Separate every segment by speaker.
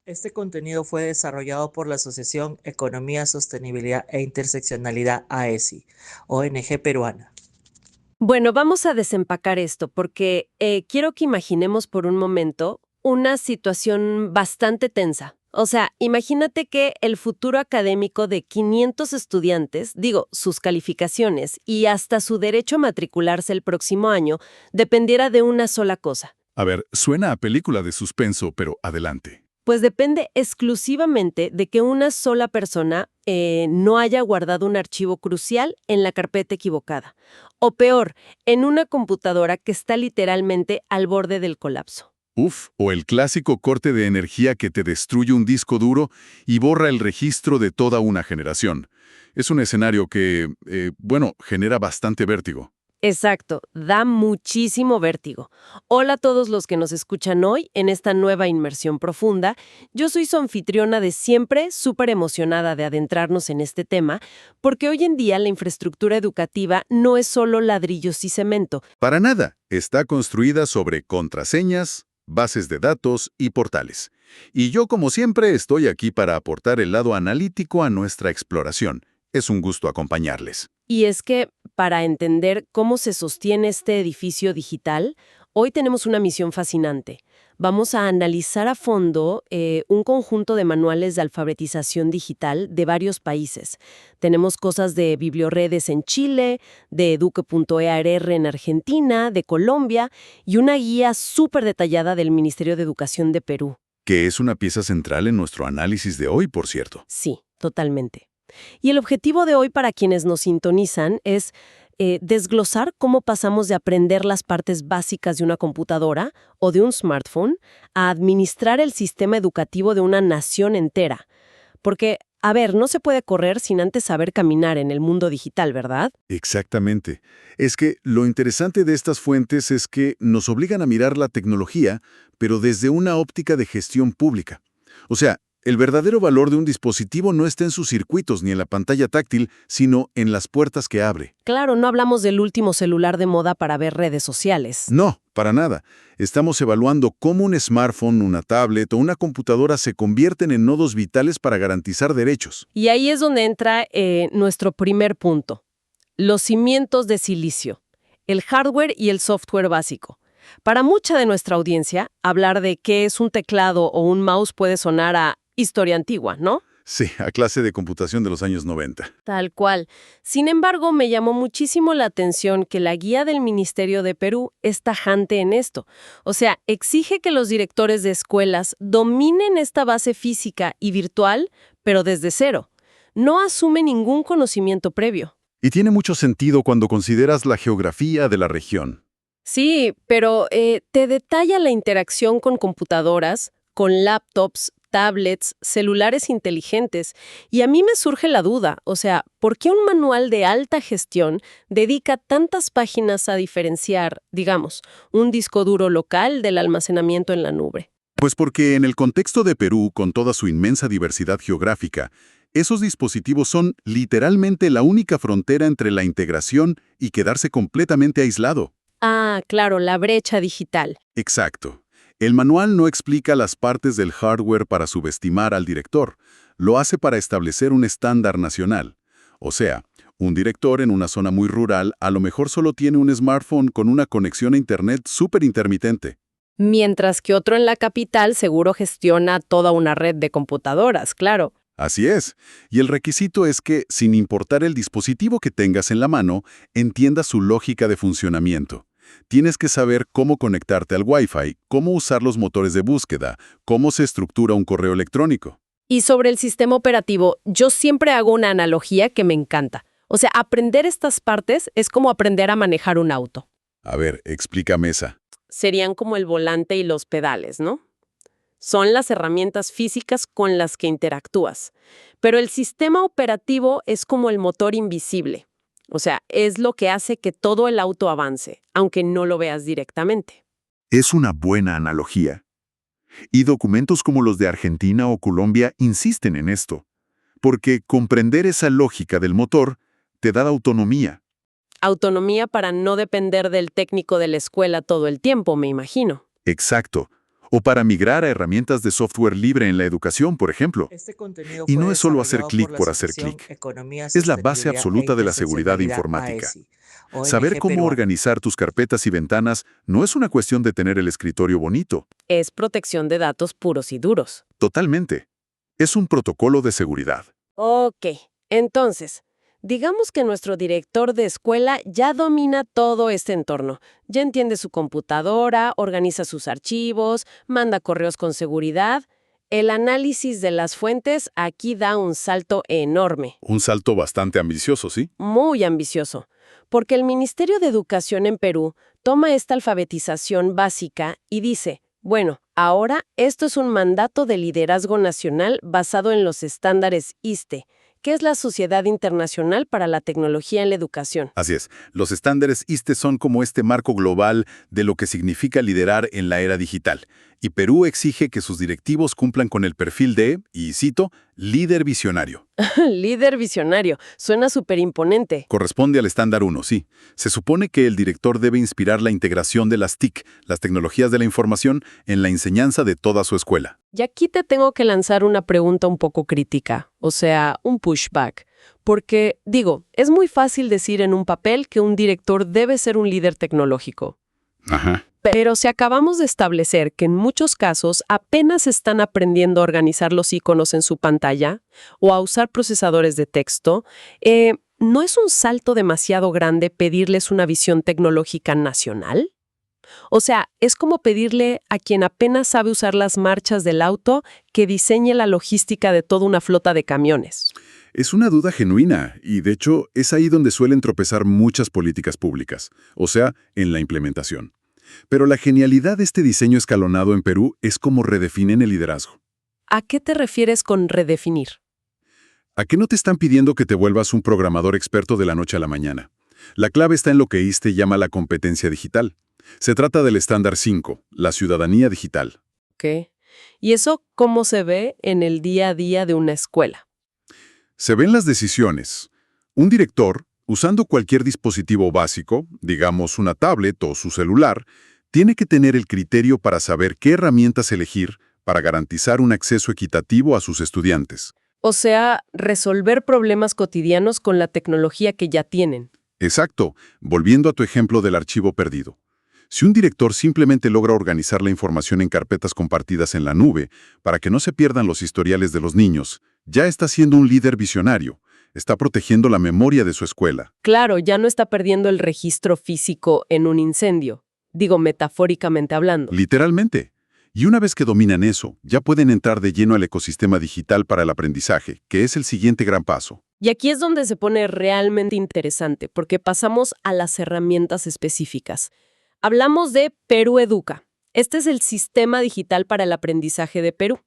Speaker 1: Este contenido fue desarrollado por la Asociación Economía, Sostenibilidad e Interseccionalidad AESI, ONG peruana.
Speaker 2: Bueno, vamos a desempacar esto porque quiero que imaginemos por un momento una situación bastante tensa. O sea, imagínate que el futuro académico de 500 estudiantes, digo, sus calificaciones y hasta su derecho a matricularse el próximo año, dependiera de una sola cosa.
Speaker 3: A ver, suena a película de suspenso, pero adelante.
Speaker 2: Pues depende exclusivamente de que una sola persona no haya guardado un archivo crucial en la carpeta equivocada. O peor, en una computadora que está literalmente al borde del colapso.
Speaker 3: Uf, o el clásico corte de energía que te destruye un disco duro y borra el registro de toda una generación. Es un escenario que, bueno, genera bastante vértigo.
Speaker 2: Exacto, da muchísimo vértigo. Hola a todos los que nos escuchan hoy en esta nueva inmersión profunda. Yo soy su anfitriona de siempre, súper emocionada de adentrarnos en este tema, porque hoy en día la infraestructura educativa no es solo ladrillos y cemento.
Speaker 3: Para nada, está construida sobre contraseñas, bases de datos y portales. Y yo, como siempre, estoy aquí para aportar el lado analítico a nuestra exploración. Es un gusto acompañarles.
Speaker 2: Y es que, para entender cómo se sostiene este edificio digital, hoy tenemos una misión fascinante. Vamos a analizar a fondo un conjunto de manuales de alfabetización digital de varios países. Tenemos cosas de Biblioredes en Chile, de Eduque.earr en Argentina, de Colombia, y una guía súper detallada del Ministerio de Educación de Perú.
Speaker 3: Que es una pieza central en nuestro análisis de hoy, por cierto.
Speaker 2: Sí, totalmente. Y el objetivo de hoy para quienes nos sintonizan es desglosar cómo pasamos de aprender las partes básicas de una computadora o de un smartphone a administrar el sistema educativo de una nación entera. Porque, a ver, no se puede correr sin antes saber caminar en el mundo digital, ¿verdad?
Speaker 3: Exactamente. Es que lo interesante de estas fuentes es que nos obligan a mirar la tecnología, pero desde una óptica de gestión pública. O sea, el verdadero valor de un dispositivo no está en sus circuitos ni en la pantalla táctil, sino en las puertas que abre.
Speaker 2: Claro, no hablamos del último celular de moda para ver redes sociales.
Speaker 3: No, para nada. Estamos evaluando cómo un smartphone, una tablet o una computadora se convierten en nodos vitales para garantizar derechos.
Speaker 2: Y ahí es donde entra nuestro primer punto. Los cimientos de silicio, el hardware y el software básico. Para mucha de nuestra audiencia, hablar de qué es un teclado o un mouse puede sonar a historia antigua, ¿no?
Speaker 3: Sí, a clase de computación de los años 90.
Speaker 2: Tal cual. Sin embargo, me llamó muchísimo la atención que la guía del Ministerio de Perú es tajante en esto. O sea, exige que los directores de escuelas dominen esta base física y virtual, pero desde cero. No asume ningún conocimiento previo.
Speaker 3: Y tiene mucho sentido cuando consideras la geografía de la región.
Speaker 2: Sí, pero te detalla la interacción con computadoras, con laptops, tablets, celulares inteligentes. Y a mí me surge la duda, o sea, ¿por qué un manual de alta gestión dedica tantas páginas a diferenciar, digamos, un disco duro local del almacenamiento en la nube?
Speaker 3: Pues porque en el contexto de Perú, con toda su inmensa diversidad geográfica, esos dispositivos son literalmente la única frontera entre la integración y quedarse completamente aislado.
Speaker 2: Ah, claro, la brecha digital.
Speaker 3: Exacto. El manual no explica las partes del hardware para subestimar al director, lo hace para establecer un estándar nacional. O sea, un director en una zona muy rural a lo mejor solo tiene un smartphone con una conexión a Internet súper intermitente.
Speaker 2: Mientras que otro en la capital seguro gestiona toda una red de computadoras, claro.
Speaker 3: Así es, y el requisito es que, sin importar el dispositivo que tengas en la mano, entiendas su lógica de funcionamiento. Tienes que saber cómo conectarte al Wi-Fi, cómo usar los motores de búsqueda, cómo se estructura un correo electrónico.
Speaker 2: Y sobre el sistema operativo, yo siempre hago una analogía que me encanta. O sea, aprender estas partes es como aprender a manejar un auto.
Speaker 3: A ver, explícame esa.
Speaker 2: Serían como el volante y los pedales, ¿no? Son las herramientas físicas con las que interactúas. Pero el sistema operativo es como el motor invisible. O sea, es lo que hace que todo el auto avance, aunque no lo veas directamente.
Speaker 3: Es una buena analogía. Y documentos como los de Argentina o Colombia insisten en esto, porque comprender esa lógica del motor te da autonomía.
Speaker 2: Autonomía para no depender del técnico de la escuela todo el tiempo, me imagino.
Speaker 3: Exacto. O para migrar a herramientas de software libre en la educación, por ejemplo.
Speaker 1: Este contenido
Speaker 3: Y
Speaker 1: fue
Speaker 3: no es solo hacer
Speaker 1: desarrollado
Speaker 3: clic
Speaker 1: por la
Speaker 3: por hacer
Speaker 1: Asociación
Speaker 3: clic.
Speaker 1: Economía,
Speaker 3: Es la base
Speaker 1: Sostenibilidad e
Speaker 3: absoluta de la seguridad
Speaker 1: Interseccionalidad
Speaker 3: informática.
Speaker 1: AESI,
Speaker 3: Saber
Speaker 1: ONG
Speaker 3: cómo
Speaker 1: peruana.
Speaker 3: organizar tus carpetas y ventanas no es una cuestión de tener el escritorio bonito.
Speaker 2: Es protección de datos puros y duros.
Speaker 3: Totalmente. Es un protocolo de seguridad.
Speaker 2: Ok, entonces, digamos que nuestro director de escuela ya domina todo este entorno. Ya entiende su computadora, organiza sus archivos, manda correos con seguridad. El análisis de las fuentes aquí da un salto enorme,
Speaker 3: Un salto bastante ambicioso, ¿sí?
Speaker 2: muy ambicioso, porque el Ministerio de Educación en Perú toma esta alfabetización básica y dice, bueno, ahora esto es un mandato de liderazgo nacional basado en los estándares ISTE, que es la Sociedad Internacional para la Tecnología en la Educación.
Speaker 3: Así es. Los estándares ISTE son como este marco global de lo que significa liderar en la era digital. Y Perú exige que sus directivos cumplan con el perfil de, y cito, líder visionario.
Speaker 2: Líder visionario, suena súper imponente.
Speaker 3: Corresponde al estándar 1, sí. Se supone que el director debe inspirar la integración de las TIC, las tecnologías de la información, en la enseñanza de toda su escuela.
Speaker 2: Y aquí te tengo que lanzar una pregunta un poco crítica, o sea, un pushback. Porque, digo, es muy fácil decir en un papel que un director debe ser un líder tecnológico.
Speaker 3: Ajá.
Speaker 2: Pero si acabamos de establecer que en muchos casos apenas están aprendiendo a organizar los iconos en su pantalla o a usar procesadores de texto, ¿no es un salto demasiado grande pedirles una visión tecnológica nacional? O sea, es como pedirle a quien apenas sabe usar las marchas del auto que diseñe la logística de toda una flota de camiones.
Speaker 3: Es una duda genuina y, de hecho, es ahí donde suelen tropezar muchas políticas públicas, o sea, en la implementación. Pero la genialidad de este diseño escalonado en Perú es cómo redefinen el liderazgo.
Speaker 2: ¿A qué te refieres con redefinir?
Speaker 3: ¿A qué no te están pidiendo que te vuelvas un programador experto de la noche a la mañana? La clave está en lo que ISTE llama la competencia digital. Se trata del estándar 5, la ciudadanía digital.
Speaker 2: ¿Qué? ¿Y eso cómo se ve en el día a día de una escuela?
Speaker 3: Se ven las decisiones. Un director, usando cualquier dispositivo básico, digamos una tablet o su celular, tiene que tener el criterio para saber qué herramientas elegir para garantizar un acceso equitativo a sus estudiantes.
Speaker 2: O sea, resolver problemas cotidianos con la tecnología que ya tienen.
Speaker 3: Exacto, volviendo a tu ejemplo del archivo perdido. Si un director simplemente logra organizar la información en carpetas compartidas en la nube para que no se pierdan los historiales de los niños, ya está siendo un líder visionario. Está protegiendo la memoria de su escuela.
Speaker 2: Claro, ya no está perdiendo el registro físico en un incendio. Digo, metafóricamente hablando.
Speaker 3: Literalmente. Y una vez que dominan eso, ya pueden entrar de lleno al ecosistema digital para el aprendizaje, que es el siguiente gran paso.
Speaker 2: Y aquí es donde se pone realmente interesante, porque pasamos a las herramientas específicas. Hablamos de Perú Educa. Este es el sistema digital para el aprendizaje de Perú.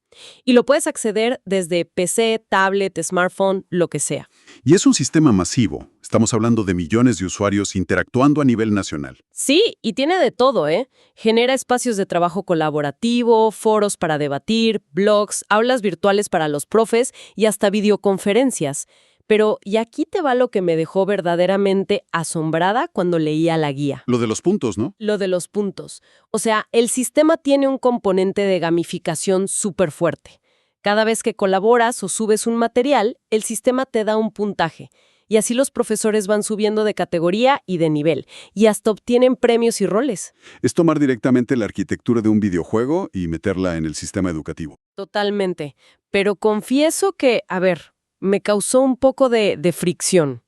Speaker 2: Y lo puedes acceder desde PC, tablet, smartphone, lo que sea.
Speaker 3: Y es un sistema masivo. Estamos hablando de millones de usuarios interactuando a nivel nacional.
Speaker 2: Sí, y tiene de todo, ¿eh? Genera espacios de trabajo colaborativo, foros para debatir, blogs, aulas virtuales para los profes y hasta videoconferencias. Pero, y aquí te va lo que me dejó verdaderamente asombrada cuando leía la guía.
Speaker 3: Lo de los puntos, ¿no?
Speaker 2: Lo de los puntos. O sea, el sistema tiene un componente de gamificación súper fuerte. Cada vez que colaboras o subes un material, el sistema te da un puntaje. Y así los profesores van subiendo de categoría y de nivel, y hasta obtienen premios y roles.
Speaker 3: Es tomar directamente la arquitectura de un videojuego y meterla en el sistema educativo.
Speaker 2: Totalmente. Pero confieso que, me causó un poco de fricción.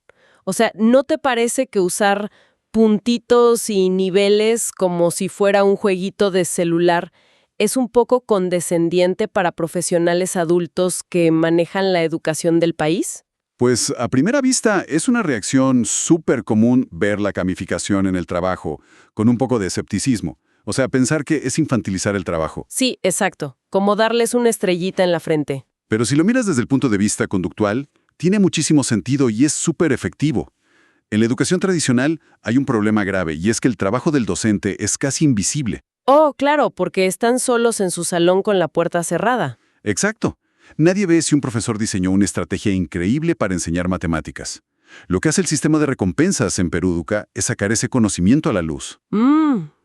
Speaker 2: O sea, ¿no te parece que usar puntitos y niveles como si fuera un jueguito de celular es un poco condescendiente para profesionales adultos que manejan la educación del país?
Speaker 3: Pues a primera vista es una reacción súper común ver la gamificación en el trabajo, con un poco de escepticismo. O sea, pensar que es infantilizar el trabajo.
Speaker 2: Sí, exacto. Como darles una estrellita en la frente.
Speaker 3: Pero si lo miras desde el punto de vista conductual, tiene muchísimo sentido y es súper efectivo. En la educación tradicional hay un problema grave y es que el trabajo del docente es casi invisible.
Speaker 2: Oh, claro, porque están solos en su salón con la puerta cerrada.
Speaker 3: Exacto. Nadie ve si un profesor diseñó una estrategia increíble para enseñar matemáticas. Lo que hace el sistema de recompensas en Perú Educa es sacar ese conocimiento a la luz.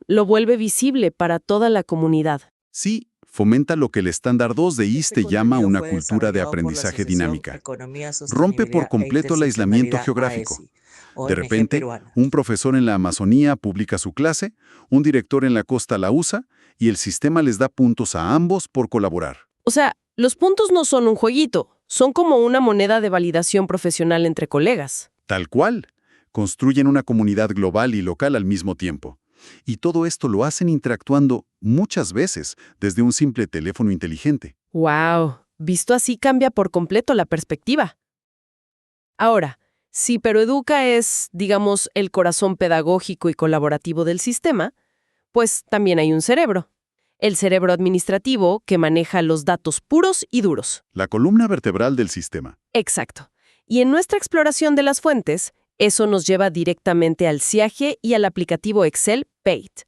Speaker 2: Lo vuelve visible para toda la comunidad.
Speaker 3: Sí, fomenta lo que el estándar 2 de ISTE
Speaker 1: Este
Speaker 3: llama
Speaker 1: contenido
Speaker 3: una
Speaker 1: fue
Speaker 3: cultura de
Speaker 1: desarrollado por la
Speaker 3: aprendizaje
Speaker 1: Asociación
Speaker 3: dinámica.
Speaker 1: Economía,
Speaker 3: Rompe por
Speaker 1: Sostenibilidad e
Speaker 3: completo el aislamiento
Speaker 1: Interseccionalidad
Speaker 3: geográfico.
Speaker 1: AESI,
Speaker 3: De
Speaker 1: ONG
Speaker 3: repente,
Speaker 1: peruana.
Speaker 3: un profesor en la Amazonía publica su clase, un director en la costa la usa, y el sistema les da puntos a ambos por colaborar.
Speaker 2: O sea, los puntos no son un jueguito, son como una moneda de validación profesional entre colegas.
Speaker 3: Tal cual. Construyen una comunidad global y local al mismo tiempo. Y todo esto lo hacen interactuando muchas veces desde un simple teléfono inteligente.
Speaker 2: ¡Wow! Visto así cambia por completo la perspectiva. Ahora, si Peroeduca es, digamos, el corazón pedagógico y colaborativo del sistema, pues también hay un cerebro. El cerebro administrativo que maneja los datos puros y duros.
Speaker 3: La columna vertebral del sistema.
Speaker 2: Exacto. Y en nuestra exploración de las fuentes, eso nos lleva directamente al SIAGE y al aplicativo Excel PAIT,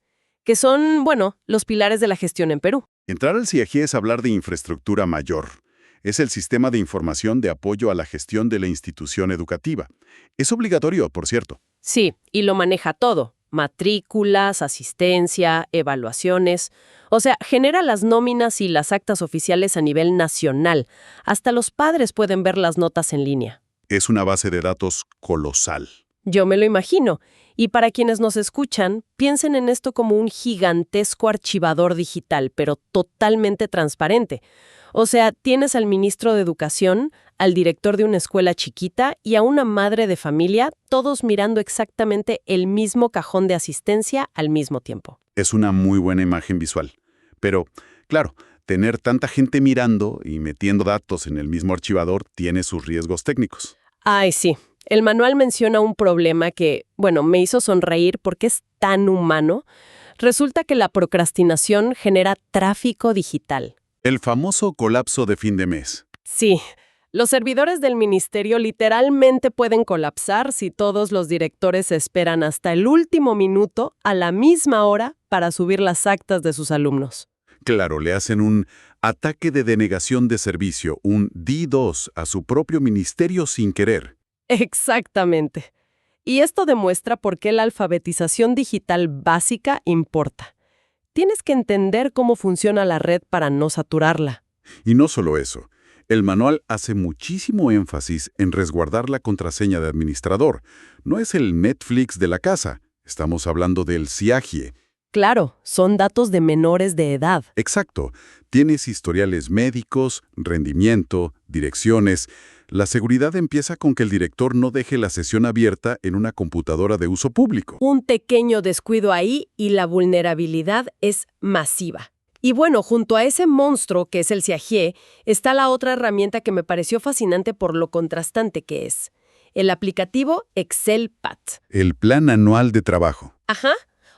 Speaker 2: que son, bueno, los pilares de la gestión en Perú.
Speaker 3: Entrar al CIAGE es hablar de infraestructura mayor. Es el sistema de información de apoyo a la gestión de la institución educativa. Es obligatorio, por cierto.
Speaker 2: Sí, y lo maneja todo. Matrículas, asistencia, evaluaciones. O sea, genera las nóminas y las actas oficiales a nivel nacional. Hasta los padres pueden ver las notas en línea.
Speaker 3: Es una base de datos colosal.
Speaker 2: Yo me lo imagino. Y para quienes nos escuchan, piensen en esto como un gigantesco archivador digital, pero totalmente transparente. O sea, tienes al ministro de Educación, al director de una escuela chiquita y a una madre de familia, todos mirando exactamente el mismo cajón de asistencia al mismo tiempo.
Speaker 3: Es una muy buena imagen visual. Pero, claro, tener tanta gente mirando y metiendo datos en el mismo archivador tiene sus riesgos técnicos.
Speaker 2: Ay, sí. El manual menciona un problema que, bueno, me hizo sonreír porque es tan humano. Resulta que la procrastinación genera tráfico digital.
Speaker 3: El famoso colapso de fin de mes.
Speaker 2: Sí, los servidores del ministerio literalmente pueden colapsar si todos los directores esperan hasta el último minuto a la misma hora para subir las actas de sus alumnos.
Speaker 3: Claro, le hacen un ataque de denegación de servicio, un D2 a su propio ministerio sin querer.
Speaker 2: Exactamente. Y esto demuestra por qué la alfabetización digital básica importa. Tienes que entender cómo funciona la red para no saturarla.
Speaker 3: Y no solo eso, el manual hace muchísimo énfasis en resguardar la contraseña de administrador. No es el Netflix de la casa, estamos hablando del SIAGE.
Speaker 2: Claro, son datos de menores de edad.
Speaker 3: Exacto, tienes historiales médicos, rendimiento, direcciones. La seguridad empieza con que el director no deje la sesión abierta en una computadora de uso público.
Speaker 2: Un pequeño descuido ahí y la vulnerabilidad es masiva. Y bueno, junto a ese monstruo que es el SIAGE, está la otra herramienta que me pareció fascinante por lo contrastante que es. El aplicativo Excel PAT.
Speaker 3: El plan anual de trabajo.
Speaker 2: Ajá.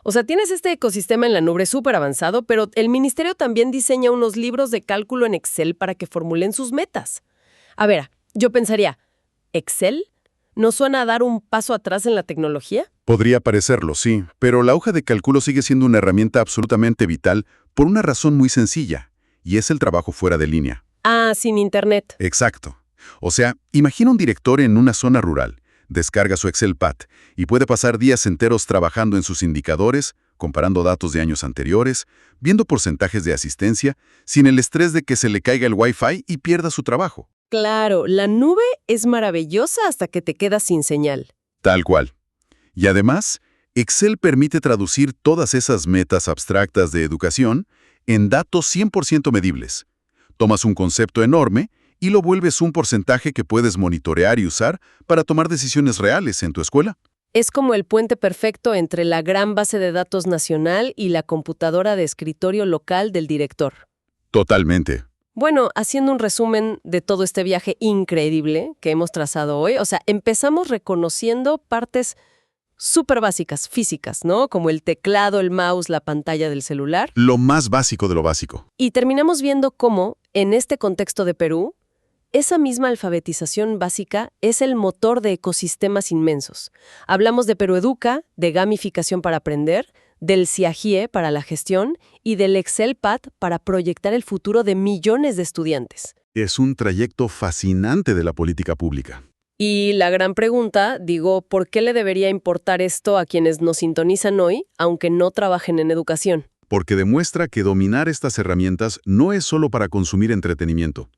Speaker 2: O sea, tienes este ecosistema en la nube súper avanzado, pero el ministerio también diseña unos libros de cálculo en Excel para que formulen sus metas. A ver, yo pensaría, ¿Excel? ¿No suena a dar un paso atrás en la tecnología?
Speaker 3: Podría parecerlo, sí, pero la hoja de cálculo sigue siendo una herramienta absolutamente vital por una razón muy sencilla, y es el trabajo fuera de línea.
Speaker 2: Ah, sin internet.
Speaker 3: Exacto. O sea, imagina un director en una zona rural, descarga su Excel PAT y puede pasar días enteros trabajando en sus indicadores, comparando datos de años anteriores, viendo porcentajes de asistencia, sin el estrés de que se le caiga el Wi-Fi y pierda su trabajo.
Speaker 2: Claro, la nube es maravillosa hasta que te quedas sin señal.
Speaker 3: Tal cual. Y además, Excel permite traducir todas esas metas abstractas de educación en datos 100% medibles. Tomas un concepto enorme y lo vuelves un porcentaje que puedes monitorear y usar para tomar decisiones reales en tu escuela.
Speaker 2: Es como el puente perfecto entre la gran base de datos nacional y la computadora de escritorio local del director.
Speaker 3: Totalmente.
Speaker 2: Bueno, haciendo un resumen de todo este viaje increíble que hemos trazado hoy, o sea, empezamos reconociendo partes súper básicas, físicas, ¿no? Como el teclado, el mouse, la pantalla del celular.
Speaker 3: Lo más básico de lo básico.
Speaker 2: Y terminamos viendo cómo, en este contexto de Perú, esa misma alfabetización básica es el motor de ecosistemas inmensos. Hablamos de Peroeduca, de gamificación para aprender, del SIAGIE para la gestión y del Excel PAT para proyectar el futuro de millones de estudiantes.
Speaker 3: Es un trayecto fascinante de la política pública.
Speaker 2: Y la gran pregunta, digo, ¿por qué le debería importar esto a quienes nos sintonizan hoy, aunque no trabajen en educación?
Speaker 3: porque demuestra que dominar estas herramientas no es solo para consumir entretenimiento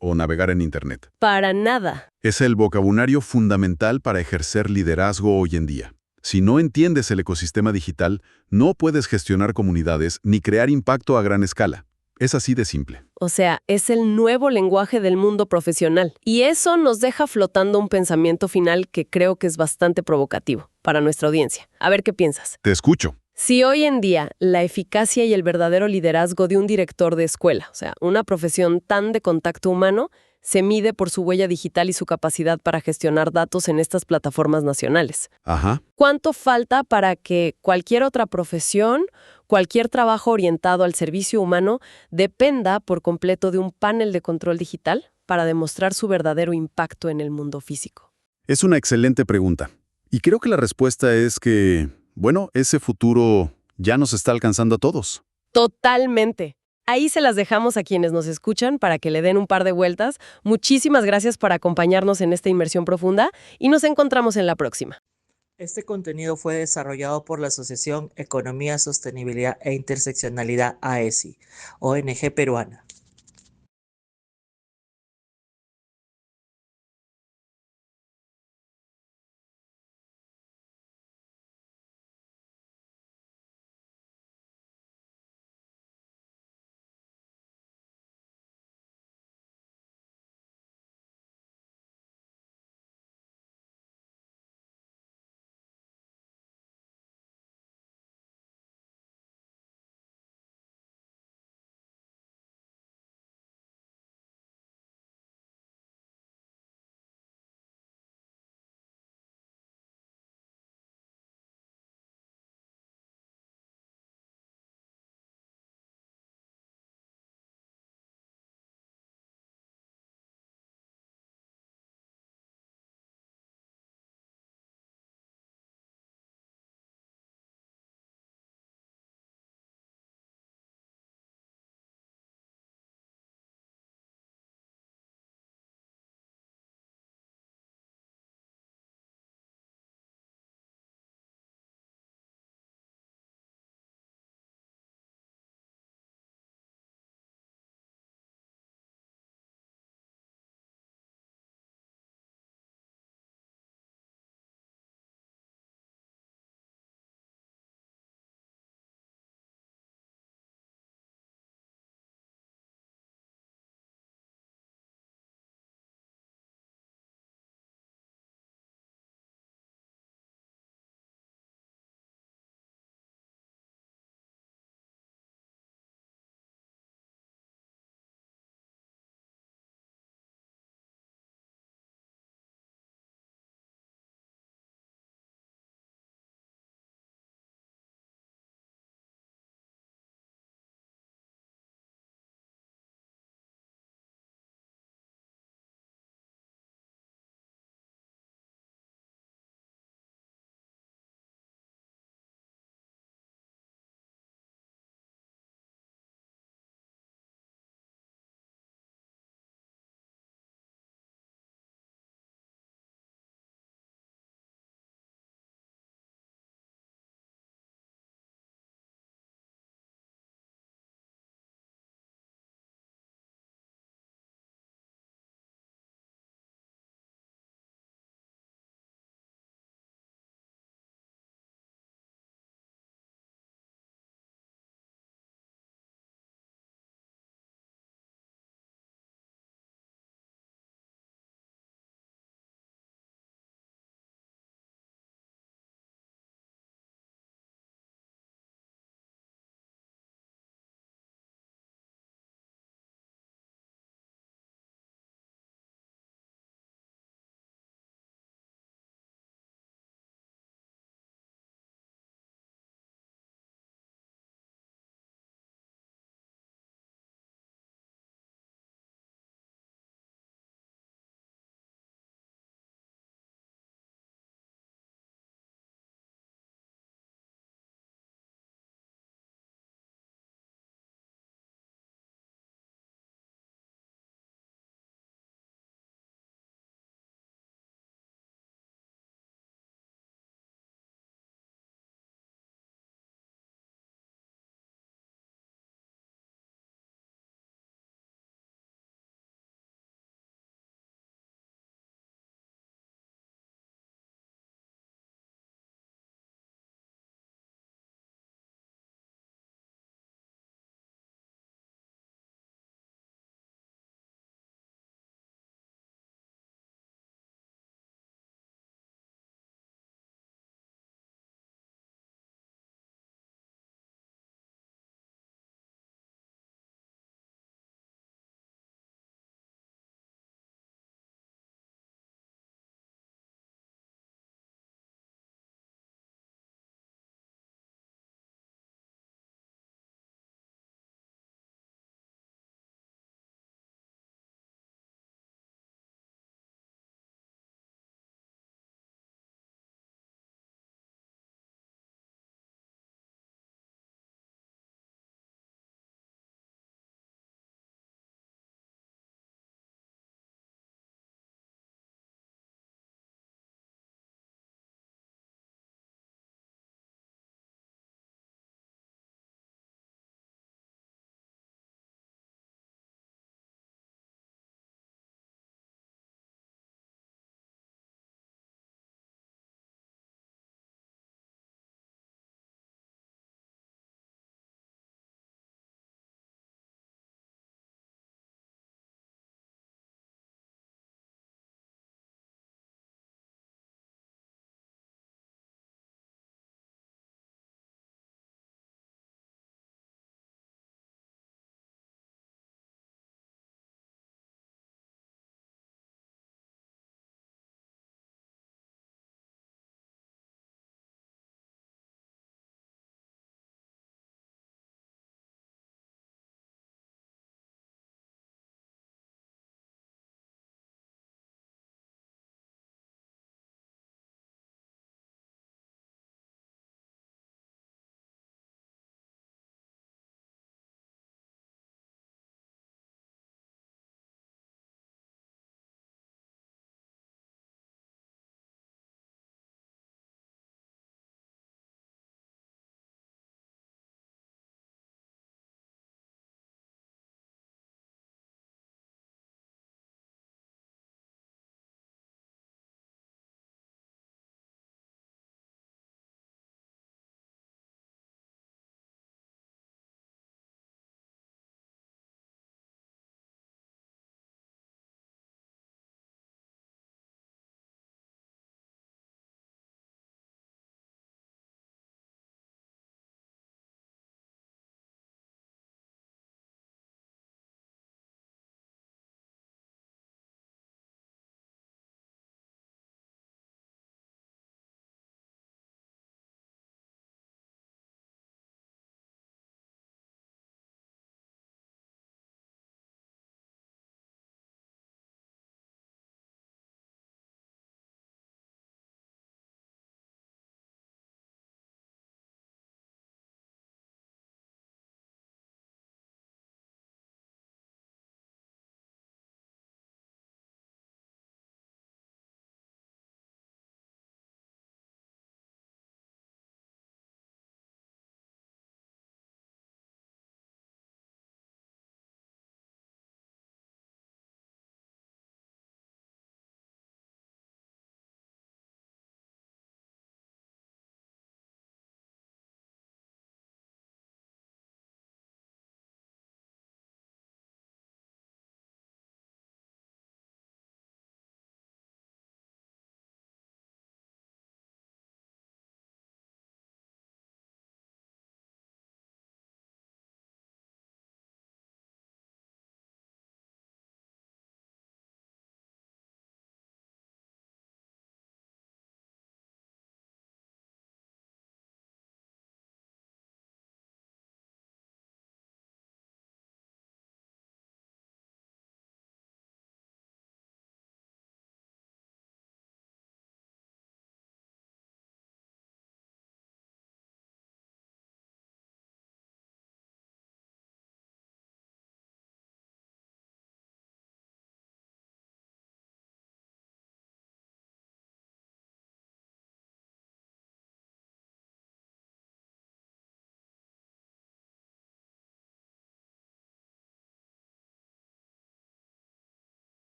Speaker 3: o navegar en Internet.
Speaker 2: Para nada.
Speaker 3: Es el vocabulario fundamental para ejercer liderazgo hoy en día. Si no entiendes el ecosistema digital, no puedes gestionar comunidades ni crear impacto a gran escala. Es así de simple.
Speaker 2: O sea, es el nuevo lenguaje del mundo profesional. Y eso nos deja flotando un pensamiento final que creo que es bastante provocativo para nuestra audiencia. A ver qué piensas.
Speaker 3: Te escucho.
Speaker 2: Si hoy en día la eficacia y el verdadero liderazgo de un director de escuela, o sea, una profesión tan de contacto humano, se mide por su huella digital y su capacidad para gestionar datos en estas plataformas nacionales.
Speaker 3: Ajá.
Speaker 2: ¿Cuánto falta para que cualquier otra profesión, cualquier trabajo orientado al servicio humano, dependa por completo de un panel de control digital para demostrar su verdadero impacto en el mundo físico?
Speaker 3: Es una excelente pregunta. Y creo que la respuesta es que, bueno, ese futuro ya nos está alcanzando a todos.
Speaker 2: Totalmente. Ahí se las dejamos a quienes nos escuchan para que le den un par de vueltas. Muchísimas gracias por acompañarnos en esta inmersión profunda y nos encontramos en la próxima.
Speaker 1: Este contenido fue desarrollado por la Asociación Economía, Sostenibilidad e Interseccionalidad AESI, ONG peruana.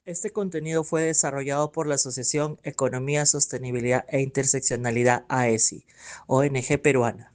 Speaker 1: Este contenido fue desarrollado por la Asociación Economía, Sostenibilidad e Interseccionalidad AESI, ONG peruana.